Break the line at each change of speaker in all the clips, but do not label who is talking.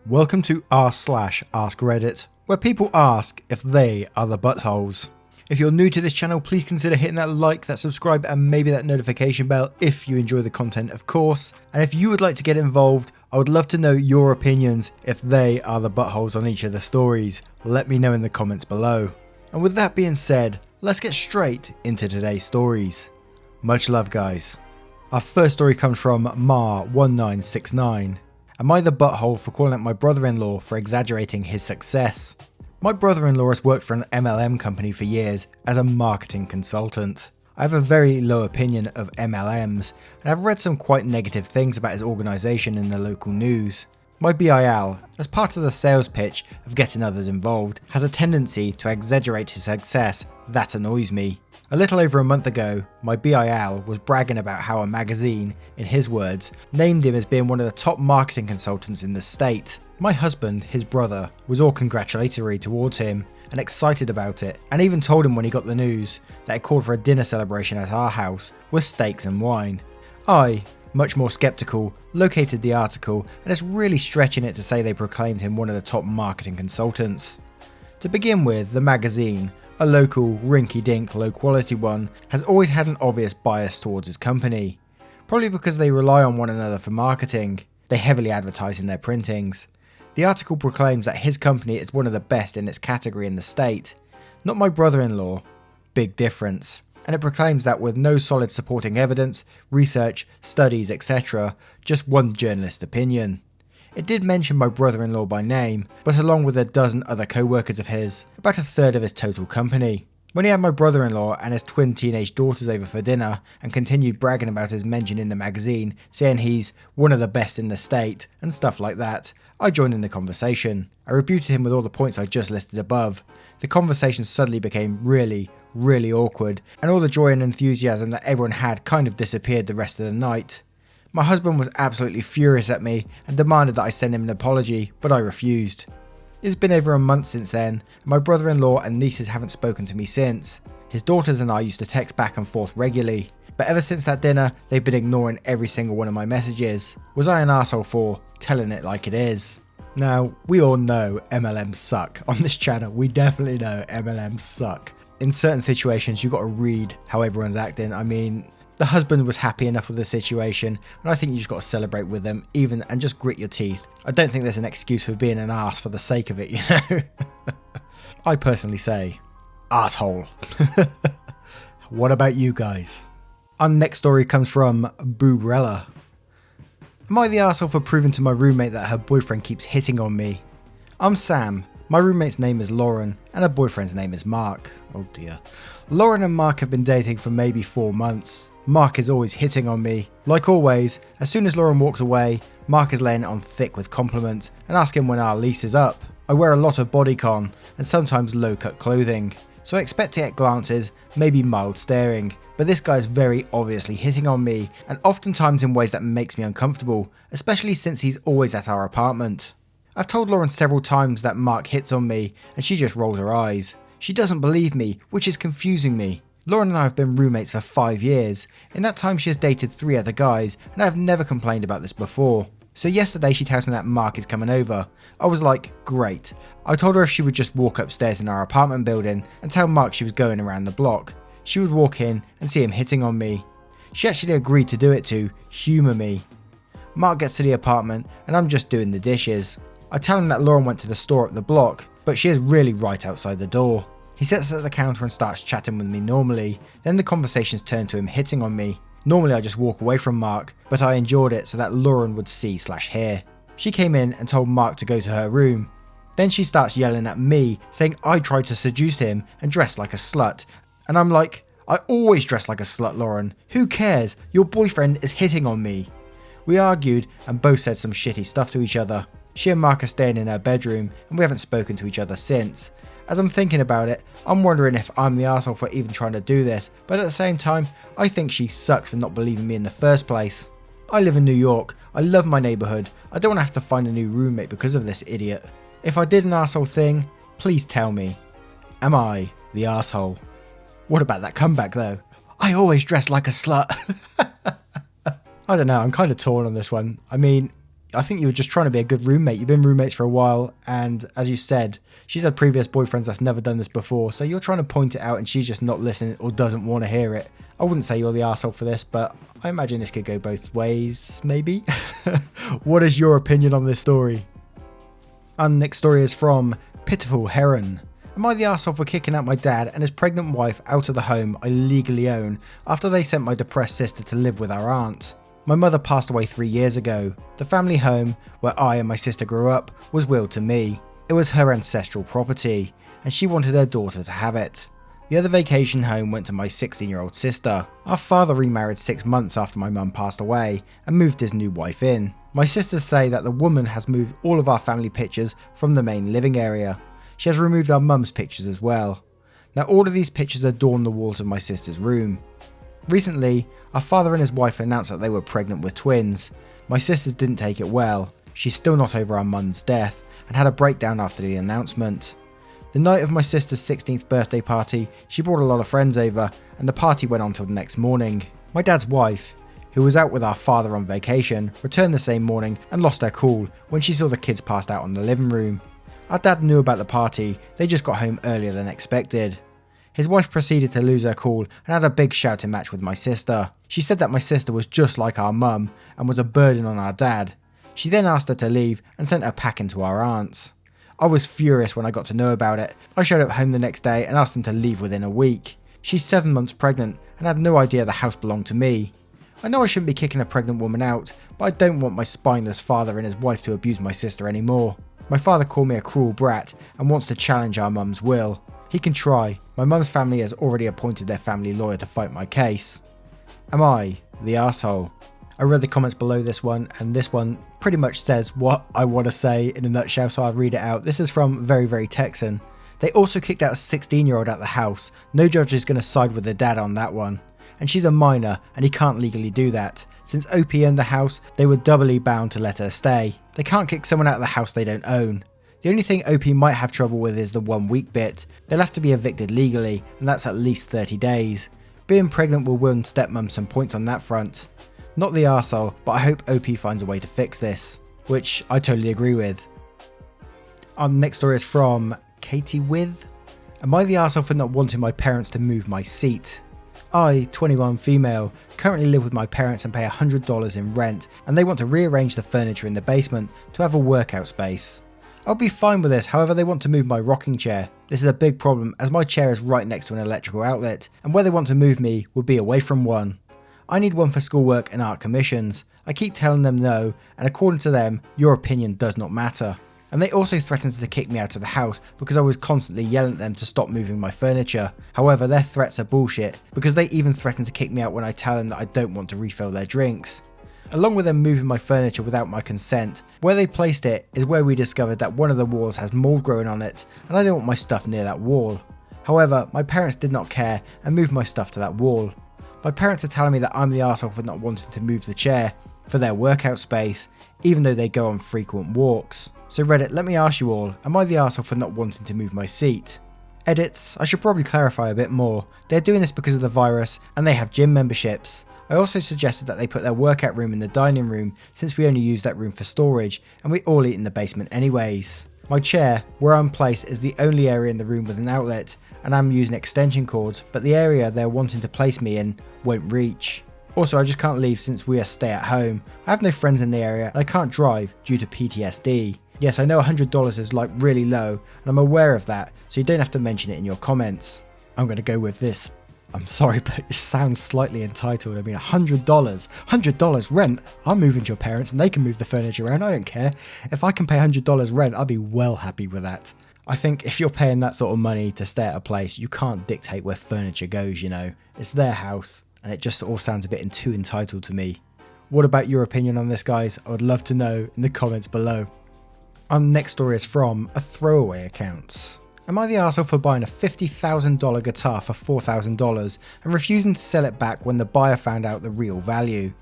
Welcome to rslash Ask Reddit, where people ask if they are the buttholes. If you're new to this channel, please consider hitting that like, that subscribe, and maybe that notification bell if you enjoy the content, of course. And if you would like to get involved, I would love to know your opinions if they are the buttholes on each of the stories. Let me know in the comments below. And with that being said, let's get straight into today's stories. Much love, guys. Our first story comes from Mar1969. Am I the butthole for calling out my brother-in-law for exaggerating his success? My brother-in-law has worked for an MLM company for years as a marketing consultant. I have a very low opinion of MLMs, and I've read some quite negative things about his organisation in the local news. My BIL, as part of the sales pitch of getting others involved, has a tendency to exaggerate his success. That annoys me. A little over a month ago, my BIL was bragging about how a magazine, in his words, named him as being one of the top marketing consultants in the state. My husband, his brother, was all congratulatory towards him and excited about it, and even told him when he got the news that it called for a dinner celebration at our house with steaks and wine. I, much more skeptical, located the article, and it's really stretching it to say they proclaimed him one of the top marketing consultants. To begin with, the magazine, a local, rinky-dink, low-quality one, has always had an obvious bias towards his company. Probably because they rely on one another for marketing. They heavily advertise in their printings. The article proclaims that his company is one of the best in its category in the state. Not my brother-in-law. Big difference. And it proclaims that with no solid supporting evidence, research, studies, etc., just one journalist's opinion. It did mention my brother-in-law by name, but along with a dozen other co-workers of his, about a third of his total company. When he had my brother-in-law and his twin teenage daughters over for dinner and continued bragging about his mention in the magazine, saying he's one of the best in the state and stuff like that, I joined in the conversation. I rebuted him with all the points I just listed above. The conversation suddenly became really awkward, and all the joy and enthusiasm that everyone had kind of disappeared the rest of the night. My husband was absolutely furious at me and demanded that I send him an apology, but I refused. It's been over a month since then, and my brother-in-law and nieces haven't spoken to me since. His daughters and I used to text back and forth regularly, but ever since that dinner, they've been ignoring every single one of my messages. Was I an arsehole for telling it like it is? Now, we all know MLMs suck. On this channel, we definitely know MLMs suck. In certain situations, you've got to read how everyone's acting. I mean, the husband was happy enough with the situation, and I think you just got to celebrate with them, and just grit your teeth. I don't think there's an excuse for being an arse for the sake of it, you know? I personally say, arsehole. What about you guys? Our next story comes from Boobrella. Am I the arsehole for proving to my roommate that her boyfriend keeps hitting on me? I'm Sam. My roommate's name is Lauren, and her boyfriend's name is Mark. Oh dear. Lauren and Mark have been dating for maybe 4 months. Mark is always hitting on me. Like always, as soon as Lauren walks away, Mark is laying it on thick with compliments and asking when our lease is up. I wear a lot of bodycon and sometimes low-cut clothing, so I expect to get glances, maybe mild staring, but this guy is very obviously hitting on me, and oftentimes in ways that makes me uncomfortable, especially since he's always at our apartment. I've told Lauren several times that Mark hits on me, and she just rolls her eyes. She doesn't believe me, which is confusing me. Lauren and I have been roommates for 5 years. In that time she has dated 3 other guys, and I have never complained about this before. So yesterday she tells me that Mark is coming over. I was like, great. I told her if she would just walk upstairs in our apartment building and tell Mark she was going around the block. She would walk in and see him hitting on me. She actually agreed to do it to humour me. Mark gets to the apartment and I'm just doing the dishes. I tell him that Lauren went to the store up the block, but she is really right outside the door. He sits at the counter and starts chatting with me normally, then the conversations turn to him hitting on me. Normally I just walk away from Mark, but I endured it so that Lauren would see/hear. She came in and told Mark to go to her room. Then she starts yelling at me, saying I tried to seduce him and dressed like a slut. And I'm like, I always dress like a slut, Lauren. Who cares? Your boyfriend is hitting on me. We argued and both said some shitty stuff to each other. She and Mark are staying in her bedroom and we haven't spoken to each other since. As I'm thinking about it, I'm wondering if I'm the arsehole for even trying to do this, but at the same time, I think she sucks for not believing me in the first place. I live in New York, I love my neighbourhood, I don't want to have to find a new roommate because of this idiot. If I did an arsehole thing, please tell me. Am I the arsehole? What about that comeback though? I always dress like a slut. I don't know, I'm kind of torn on this one. I mean, I think you were just trying to be a good roommate. You've been roommates for a while, and as you said, she's had previous boyfriends that's never done this before, so you're trying to point it out and she's just not listening or doesn't want to hear it. I wouldn't say you're the arsehole for this, but I imagine this could go both ways, maybe? What is your opinion on this story? And next story is from Pitiful Heron. Am I the arsehole for kicking out my dad and his pregnant wife out of the home I legally own after they sent my depressed sister to live with our aunt? My mother passed away 3 years ago. The family home, where I and my sister grew up, was willed to me. It was her ancestral property, and she wanted her daughter to have it. The other vacation home went to my 16-year-old sister. Our father remarried 6 months after my mum passed away and moved his new wife in. My sisters say that the woman has moved all of our family pictures from the main living area. She has removed our mum's pictures as well. Now all of these pictures adorn the walls of my sister's room. Recently, our father and his wife announced that they were pregnant with twins. My sisters didn't take it well. She's still not over our mum's death and had a breakdown after the announcement. The night of my sister's 16th birthday party, she brought a lot of friends over and the party went on till the next morning. My dad's wife, who was out with our father on vacation, returned the same morning and lost her cool when she saw the kids passed out in the living room. Our dad knew about the party, they just got home earlier than expected. His wife proceeded to lose her cool and had a big shouting match with my sister. She said that my sister was just like our mum and was a burden on our dad. She then asked her to leave and sent her packing to our aunts. I was furious when I got to know about it. I showed up home the next day and asked them to leave within a week. She's 7 months pregnant and had no idea the house belonged to me. I know I shouldn't be kicking a pregnant woman out, but I don't want my spineless father and his wife to abuse my sister anymore. My father called me a cruel brat and wants to challenge our mum's will. He can try. My mum's family has already appointed their family lawyer to fight my case. Am I the arsehole? I read the comments below this one, and this one pretty much says what I want to say in a nutshell, so I'll read it out. This is from Very Very Texan. They also kicked out a 16-year-old out of the house. No judge is going to side with the dad on that one. And she's a minor, and he can't legally do that. Since OP owned the house, they were doubly bound to let her stay. They can't kick someone out of the house they don't own. The only thing OP might have trouble with is the 1 week bit. They'll have to be evicted legally, and that's at least 30 days. Being pregnant will win stepmom some points on that front. Not the arsehole, but I hope OP finds a way to fix this, which I totally agree with. Our next story is from Katie With. Am I the arsehole for not wanting my parents to move my seat? I, 21 female, currently live with my parents and pay $100 in rent, and they want to rearrange the furniture in the basement to have a workout space. I'll be fine with this, however they want to move my rocking chair. This is a big problem as my chair is right next to an electrical outlet, and where they want to move me would be away from one. I need one for schoolwork and art commissions. I keep telling them no, and according to them, your opinion does not matter. And they also threatened to kick me out of the house because I was constantly yelling at them to stop moving my furniture. However, their threats are bullshit because they even threaten to kick me out when I tell them that I don't want to refill their drinks. Along with them moving my furniture without my consent, where they placed it is where we discovered that one of the walls has mould growing on it, and I don't want my stuff near that wall. However, my parents did not care and moved my stuff to that wall. My parents are telling me that I'm the arsehole for not wanting to move the chair for their workout space, even though they go on frequent walks. So Reddit, let me ask you all, am I the arsehole for not wanting to move my seat? Edits, I should probably clarify a bit more. They're doing this because of the virus and they have gym memberships. I also suggested that they put their workout room in the dining room since we only use that room for storage and we all eat in the basement anyways. My chair, where I'm placed, is the only area in the room with an outlet and I'm using extension cords, but the area they're wanting to place me in won't reach. Also, I just can't leave since we are stay at home. I have no friends in the area and I can't drive due to PTSD. Yes, I know $100 is like really low and I'm aware of that, so you don't have to mention it in your comments. I'm going to go with this. I'm sorry, but it sounds slightly entitled. I mean, $100 rent. I'm moving to your parents and they can move the furniture around. I don't care. If I can pay $100 rent, I'll be well happy with that. I think if you're paying that sort of money to stay at a place, you can't dictate where furniture goes, you know. It's their house and it just all sounds a bit too entitled to me. What about your opinion on this, guys? I would love to know in the comments below. Our next story is from a throwaway account. Am I the arsehole for buying a $50,000 guitar for $4,000 and refusing to sell it back when the buyer found out the real value?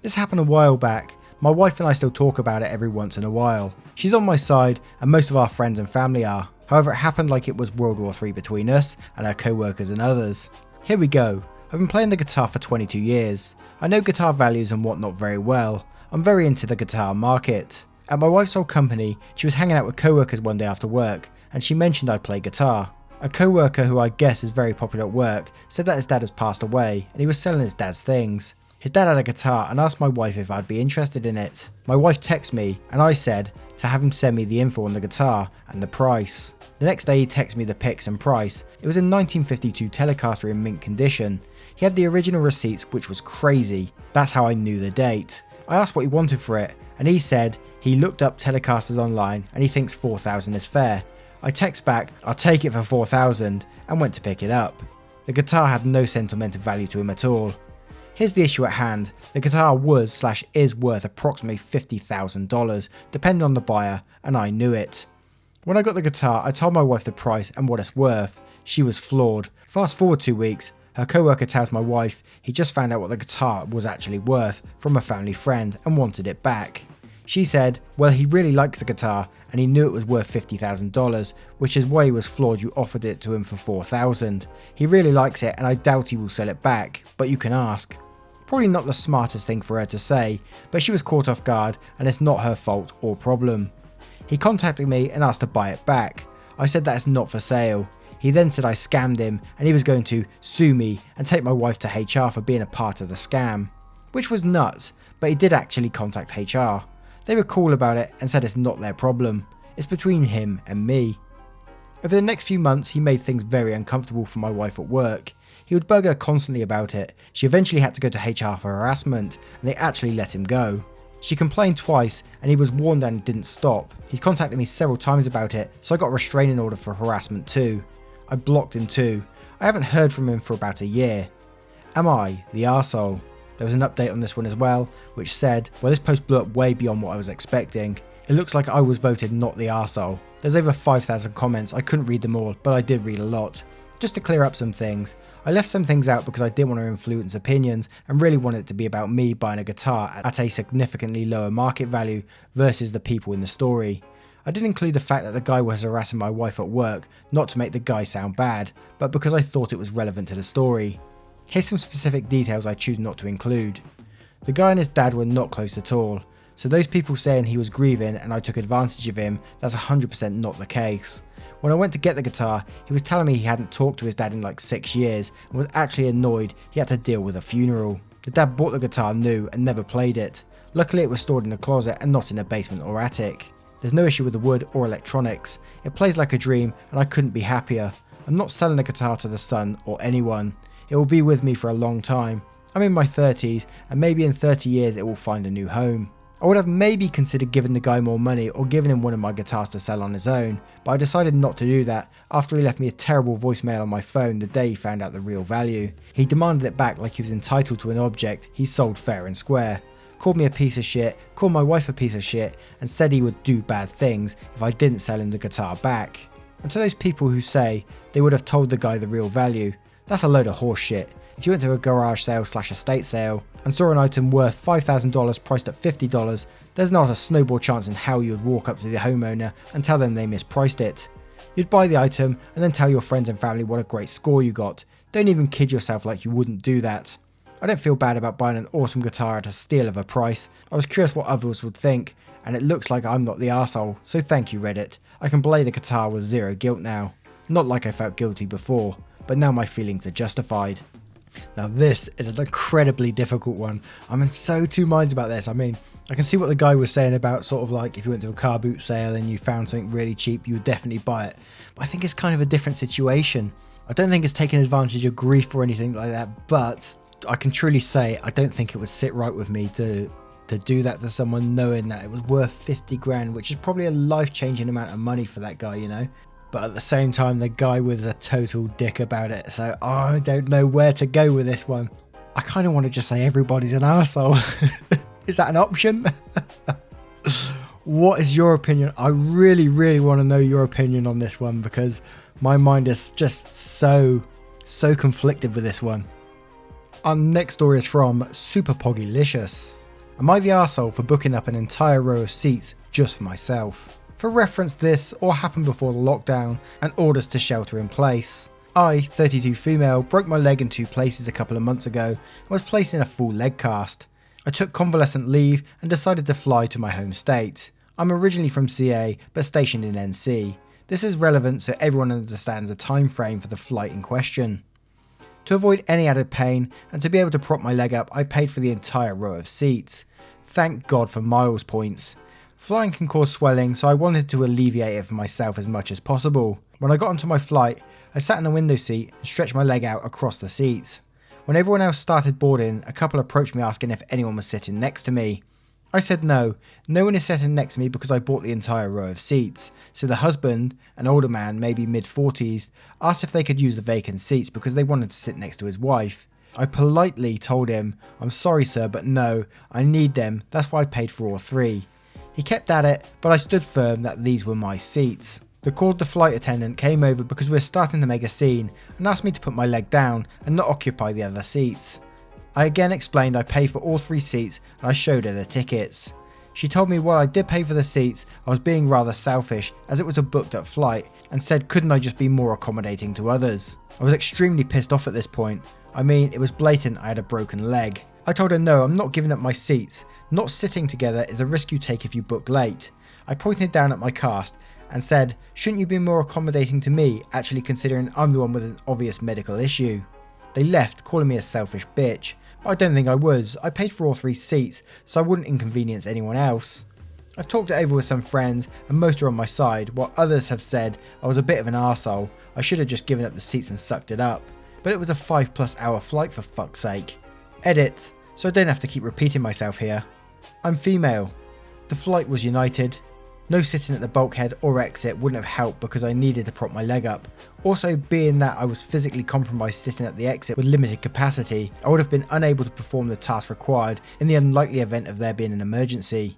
This happened a while back. My wife and I still talk about it every once in a while. She's on my side and most of our friends and family are. However, it happened like it was World War III between us and our co-workers and others. Here we go. I've been playing the guitar for 22 years. I know guitar values and whatnot very well. I'm very into the guitar market. At my wife's old company, she was hanging out with co-workers one day after work, and she mentioned I play guitar. A co-worker who I guess is very popular at work said that his dad has passed away and he was selling his dad's things. His dad had a guitar and asked my wife if I'd be interested in it. My wife texted me and I said to have him send me the info on the guitar and the price. The next day he texted me the pics and price. It was a 1952 Telecaster in mint condition. He had the original receipts, which was crazy. That's how I knew the date. I asked what he wanted for it and he said he looked up Telecasters online and he thinks $4,000 is fair. I text back, I'll take it for $4,000 and went to pick it up. The guitar had no sentimental value to him at all. Here's the issue at hand. The guitar was/is worth approximately $50,000 depending on the buyer, and I knew it. When I got the guitar, I told my wife the price and what it's worth. She was floored. Fast forward 2 weeks, her co-worker tells my wife he just found out what the guitar was actually worth from a family friend and wanted it back. She said, well, he really likes the guitar and he knew it was worth $50,000, which is why he was floored you offered it to him for $4,000. He really likes it and I doubt he will sell it back, but you can ask. Probably not the smartest thing for her to say, but she was caught off guard and it's not her fault or problem. He contacted me and asked to buy it back. I said that it's not for sale. He then said I scammed him and he was going to sue me and take my wife to HR for being a part of the scam. Which was nuts, but he did actually contact HR. They were cool about it and said it's not their problem. It's between him and me. Over the next few months he made things very uncomfortable for my wife at work. He would bug her constantly about it. She eventually had to go to HR for harassment and they actually let him go. She complained twice and he was warned and didn't stop. He's contacted me several times about it, so I got a restraining order for harassment too. I blocked him too. I haven't heard from him for about a year. Am I the arsehole? There was an update on this one as well, which said, well, this post blew up way beyond what I was expecting. It looks like I was voted not the arsehole. There's over 5,000 comments, I couldn't read them all, but I did read a lot. Just to clear up some things, I left some things out because I didn't want to influence opinions and really wanted it to be about me buying a guitar at a significantly lower market value versus the people in the story. I did include the fact that the guy was harassing my wife at work, not to make the guy sound bad, but because I thought it was relevant to the story. Here's some specific details I choose not to include. The guy and his dad were not close at all, so those people saying he was grieving and I took advantage of him, that's 100% not the case. When I went to get the guitar, he was telling me he hadn't talked to his dad in like 6 years and was actually annoyed he had to deal with a funeral. The dad bought the guitar new and never played it. Luckily it was stored in a closet and not in a basement or attic. There's no issue with the wood or electronics. It plays like a dream and I couldn't be happier. I'm not selling the guitar to the son or anyone. It will be with me for a long time. I'm in my 30s and maybe in 30 years it will find a new home. I would have maybe considered giving the guy more money or giving him one of my guitars to sell on his own, but I decided not to do that after he left me a terrible voicemail on my phone the day he found out the real value. He demanded it back like he was entitled to an object he sold fair and square. Called me a piece of shit, called my wife a piece of shit, and said he would do bad things if I didn't sell him the guitar back. And to those people who say they would have told the guy the real value, that's a load of horse shit. If you went to a garage sale / estate sale and saw an item worth $5,000 priced at $50, there's not a snowball chance in hell you would walk up to the homeowner and tell them they mispriced it. You'd buy the item and then tell your friends and family what a great score you got. Don't even kid yourself like you wouldn't do that. I don't feel bad about buying an awesome guitar at a steal of a price. I was curious what others would think, and it looks like I'm not the arsehole, so thank you Reddit. I can play the guitar with zero guilt now. Not like I felt guilty before, but now my feelings are justified. Now this is an incredibly difficult one. I'm in so two minds about this. I mean, I can see what the guy was saying about sort of like if you went to a car boot sale and you found something really cheap, you would definitely buy it. But I think it's kind of a different situation. I don't think it's taking advantage of grief or anything like that, but I can truly say I don't think it would sit right with me to do that to someone knowing that it was worth 50 grand, which is probably a life-changing amount of money for that guy, you know. But at the same time, the guy was a total dick about it, so I don't know where to go with this one. I kind of want to just say everybody's an arsehole. Is that an option? What is your opinion? I really, really want to know your opinion on this one because my mind is just so conflicted with this one. Our next story is from Super Poggylicious. Am I the arsehole for booking up an entire row of seats just for myself? For reference, this all happened before the lockdown and orders to shelter in place. I, 32 female, broke my leg in 2 places a couple of months ago and was placed in a full leg cast. I took convalescent leave and decided to fly to my home state. I'm originally from CA but stationed in NC. This is relevant so everyone understands the time frame for the flight in question. To avoid any added pain and to be able to prop my leg up, I paid for the entire row of seats. Thank God for miles points. Flying can cause swelling, so I wanted to alleviate it for myself as much as possible. When I got onto my flight, I sat in the window seat and stretched my leg out across the seats. When everyone else started boarding, a couple approached me asking if anyone was sitting next to me. I said no one is sitting next to me because I bought the entire row of seats. So the husband, an older man, maybe mid-40s, asked if they could use the vacant seats because they wanted to sit next to his wife. I politely told him, "I'm sorry sir, but no, I need them, that's why I paid for all three." He kept at it, but I stood firm that these were my seats. The called flight attendant came over because we were starting to make a scene and asked me to put my leg down and not occupy the other seats. I again explained I paid for all three seats and I showed her the tickets. She told me while I did pay for the seats, I was being rather selfish as it was a booked up flight, and said couldn't I just be more accommodating to others. I was extremely pissed off at this point. I mean, it was blatant I had a broken leg. I told her no, I'm not giving up my seats. Not sitting together is a risk you take if you book late. I pointed down at my cast and said, shouldn't you be more accommodating to me, actually considering I'm the one with an obvious medical issue? They left, calling me a selfish bitch. But I don't think I was. I paid for all three seats, so I wouldn't inconvenience anyone else. I've talked it over with some friends, and most are on my side, while others have said I was a bit of an arsehole. I should have just given up the seats and sucked it up. But it was a 5+ hour flight for fuck's sake. Edit, so I don't have to keep repeating myself here. I'm female. The flight was United. No sitting at the bulkhead or exit wouldn't have helped because I needed to prop my leg up. Also, being that I was physically compromised sitting at the exit with limited capacity, I would have been unable to perform the task required in the unlikely event of there being an emergency.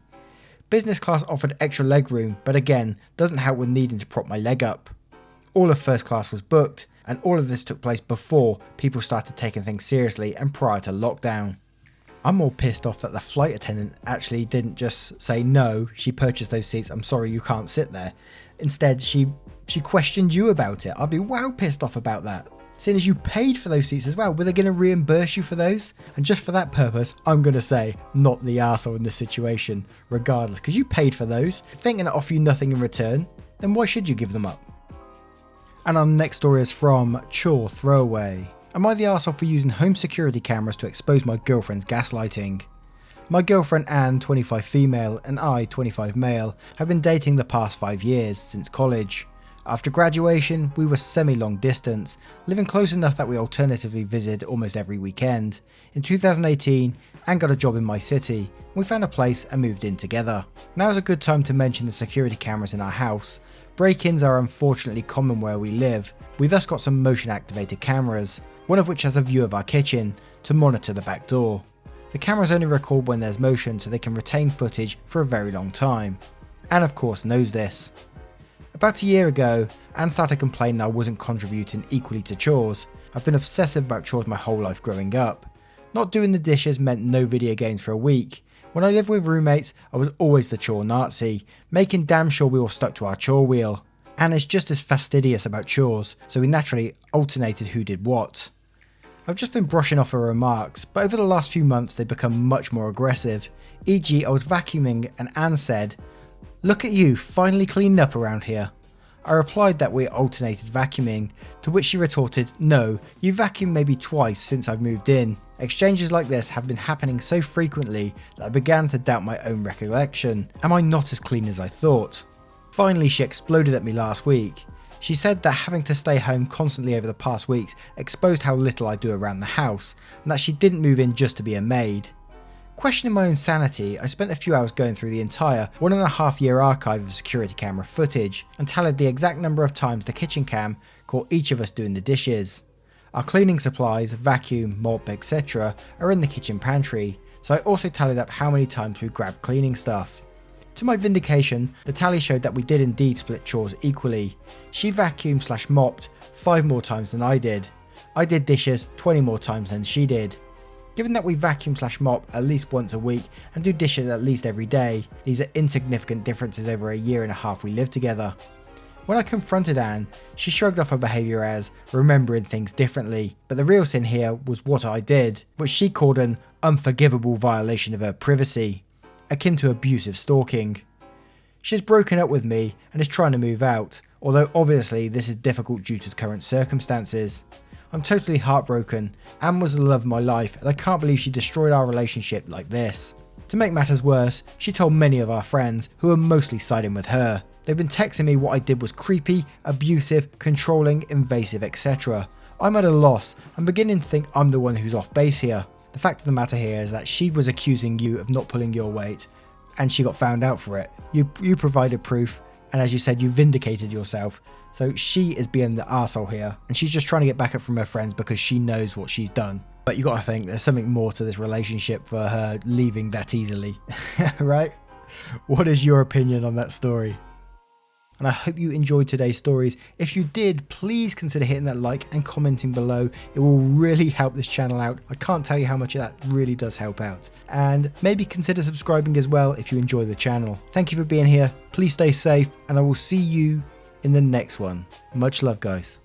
Business class offered extra leg room, but again, doesn't help with needing to prop my leg up. All of first class was booked, and all of this took place before people started taking things seriously and prior to lockdown. I'm more pissed off that the flight attendant actually didn't just say no, she purchased those seats, I'm sorry you can't sit there. Instead, she questioned you about it. I'd be wow pissed off about that. Seeing as you paid for those seats as well, were they going to reimburse you for those? And just for that purpose, I'm going to say, not the arsehole in this situation, regardless, because you paid for those. If they're going to offer you nothing in return, then why should you give them up? And our next story is from Chore Throwaway. Am I the arsehole for using home security cameras to expose my girlfriend's gaslighting? My girlfriend Anne, 25 female, and I, 25 male, have been dating the past 5 years, since college. After graduation, we were semi-long distance, living close enough that we alternatively visited almost every weekend. In 2018, Anne got a job in my city. We found a place and moved in together. Now is a good time to mention the security cameras in our house. Break-ins are unfortunately common where we live. We thus got some motion-activated cameras, one of which has a view of our kitchen, to monitor the back door. The cameras only record when there's motion so they can retain footage for a very long time. Anne of course knows this. About a year ago, Anne started complaining I wasn't contributing equally to chores. I've been obsessive about chores my whole life growing up. Not doing the dishes meant no video games for a week. When I lived with roommates, I was always the chore Nazi, making damn sure we all stuck to our chore wheel. Anne is just as fastidious about chores, so we naturally alternated who did what. I've just been brushing off her remarks, but over the last few months they've become much more aggressive. E.g., I was vacuuming and Anne said, "Look at you, finally cleaned up around here." I replied that we alternated vacuuming, to which she retorted, "No, you vacuumed maybe twice since I've moved in." Exchanges like this have been happening so frequently that I began to doubt my own recollection. Am I not as clean as I thought? Finally, she exploded at me last week. She said that having to stay home constantly over the past weeks exposed how little I do around the house, and that she didn't move in just to be a maid. Questioning my own sanity, I spent a few hours going through the entire 1.5-year archive of security camera footage and tallied the exact number of times the kitchen cam caught each of us doing the dishes. Our cleaning supplies, vacuum, mop, etc. are in the kitchen pantry, so I also tallied up how many times we grabbed cleaning stuff. To my vindication, the tally showed that we did indeed split chores equally. She vacuumed/mopped 5 more times than I did. I did dishes 20 more times than she did. Given that we vacuum/mop at least once a week and do dishes at least every day, these are insignificant differences over a year and a half we lived together. When I confronted Anne, she shrugged off her behaviour as remembering things differently, but the real sin here was what I did, which she called an unforgivable violation of her privacy, akin to abusive stalking. She's broken up with me and is trying to move out, although obviously this is difficult due to the current circumstances. I'm totally heartbroken. Anne was the love of my life and I can't believe she destroyed our relationship like this. To make matters worse, she told many of our friends, who are mostly siding with her. They've been texting me what I did was creepy, abusive, controlling, invasive, etc. I'm at a loss. I'm beginning to think I'm the one who's off base here. The fact of the matter here is that she was accusing you of not pulling your weight, and she got found out for it. You provided proof, and as you said, you vindicated yourself. So she is being the arsehole here, and she's just trying to get back up from her friends because she knows what she's done. But you gotta think there's something more to this relationship for her leaving that easily, right? What is your opinion on that story? And I hope you enjoyed today's stories. If you did, please consider hitting that like and commenting below. It will really help this channel out. I can't tell you how much that really does help out. And maybe consider subscribing as well if you enjoy the channel. Thank you for being here. Please stay safe, and I will see you in the next one. Much love, guys.